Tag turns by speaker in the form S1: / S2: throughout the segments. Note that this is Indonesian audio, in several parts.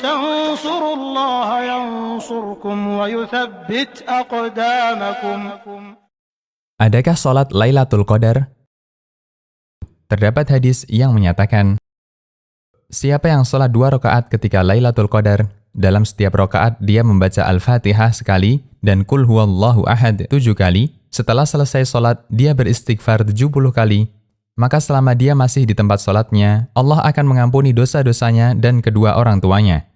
S1: تنصروا الله ينصركم ويثبت أقدامكم.
S2: Adakah sholat Lailatul Qadar? Terdapat hadis yang menyatakan, siapa yang sholat 2 rakaat ketika Lailatul Qadar, dalam setiap rakaat dia membaca Al-Fatihah sekali dan Qul huwallahu ahad 7 kali, setelah selesai sholat dia beristighfar 70 kali, maka selama dia masih di tempat sholatnya, Allah akan mengampuni dosa-dosanya dan kedua orang tuanya.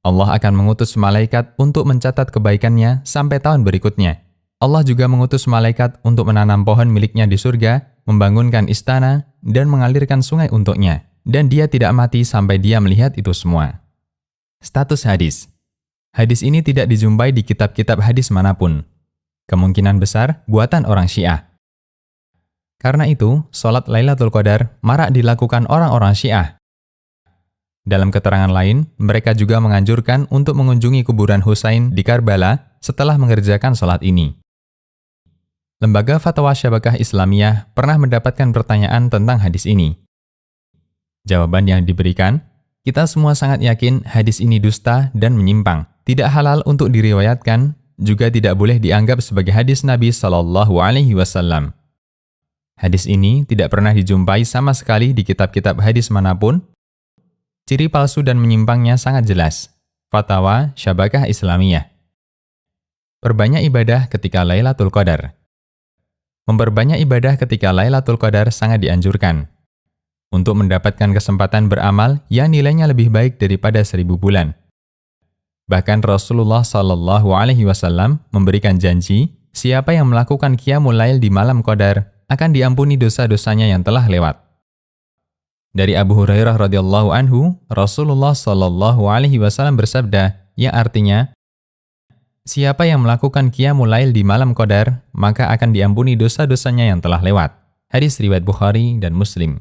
S2: Allah akan mengutus malaikat untuk mencatat kebaikannya sampai tahun berikutnya. Allah juga mengutus malaikat untuk menanam pohon miliknya di surga, membangunkan istana, dan mengalirkan sungai untuknya. Dan dia tidak mati sampai dia melihat itu semua. Status hadis. Hadis ini tidak dijumpai di kitab-kitab hadis manapun. Kemungkinan besar buatan orang Syiah. Karena itu, sholat Lailatul Qadar marak dilakukan orang-orang Syiah. Dalam keterangan lain, mereka juga menganjurkan untuk mengunjungi kuburan Husain di Karbala setelah mengerjakan sholat ini. Lembaga Fatwa Syabakah Islamiyah pernah mendapatkan pertanyaan tentang hadis ini. Jawaban yang diberikan, kita semua sangat yakin hadis ini dusta dan menyimpang, tidak halal untuk diriwayatkan, juga tidak boleh dianggap sebagai hadis Nabi SAW. Hadis ini tidak pernah dijumpai sama sekali di kitab-kitab hadis manapun. Ciri palsu dan menyimpangnya sangat jelas. Fatwa Syabakah Islamiyah. Perbanyak ibadah ketika Lailatul Qadar. Memperbanyak ibadah ketika Lailatul Qadar sangat dianjurkan untuk mendapatkan kesempatan beramal yang nilainya lebih baik daripada 1000 bulan. Bahkan Rasulullah SAW memberikan janji, siapa yang melakukan Qiyamul Lail di malam Qadar akan diampuni dosa-dosanya yang telah lewat. Dari Abu Hurairah radhiyallahu anhu, Rasulullah SAW bersabda, yang artinya, siapa yang melakukan Qiyamul Lail di malam Qadar, maka akan diampuni dosa-dosanya yang telah lewat. Hadis riwayat Bukhari dan Muslim.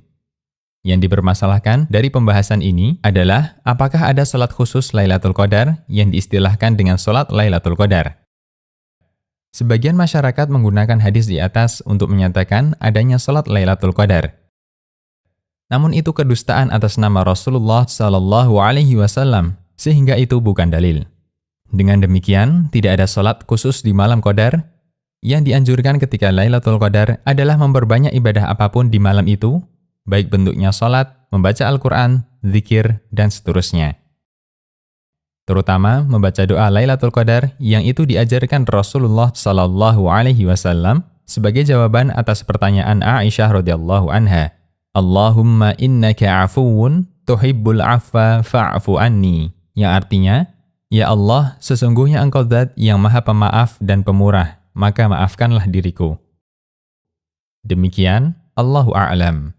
S2: Yang dipermasalahkan dari pembahasan ini adalah apakah ada salat khusus Lailatul Qadar yang diistilahkan dengan salat Lailatul Qadar. Sebagian masyarakat menggunakan hadis di atas untuk menyatakan adanya salat Lailatul Qadar. Namun itu kedustaan atas nama Rasulullah SAW, sehingga itu bukan dalil. Dengan demikian, tidak ada salat khusus di malam Qadar. Yang dianjurkan ketika Lailatul Qadar adalah memperbanyak ibadah apapun di malam itu, baik bentuknya salat, membaca Al-Quran, zikir, dan seterusnya. Terutama membaca doa Lailatul Qadar yang itu diajarkan Rasulullah SAW sebagai jawaban atas pertanyaan Aisyah radhiyallahu anha. Allahumma innaka afuwun tuhibbul afwa fa'fu anni. Yang artinya, ya Allah, sesungguhnya Engkau Zat yang Maha Pemaaf dan Pemurah, maka maafkanlah diriku. Demikian, Allahu a'lam.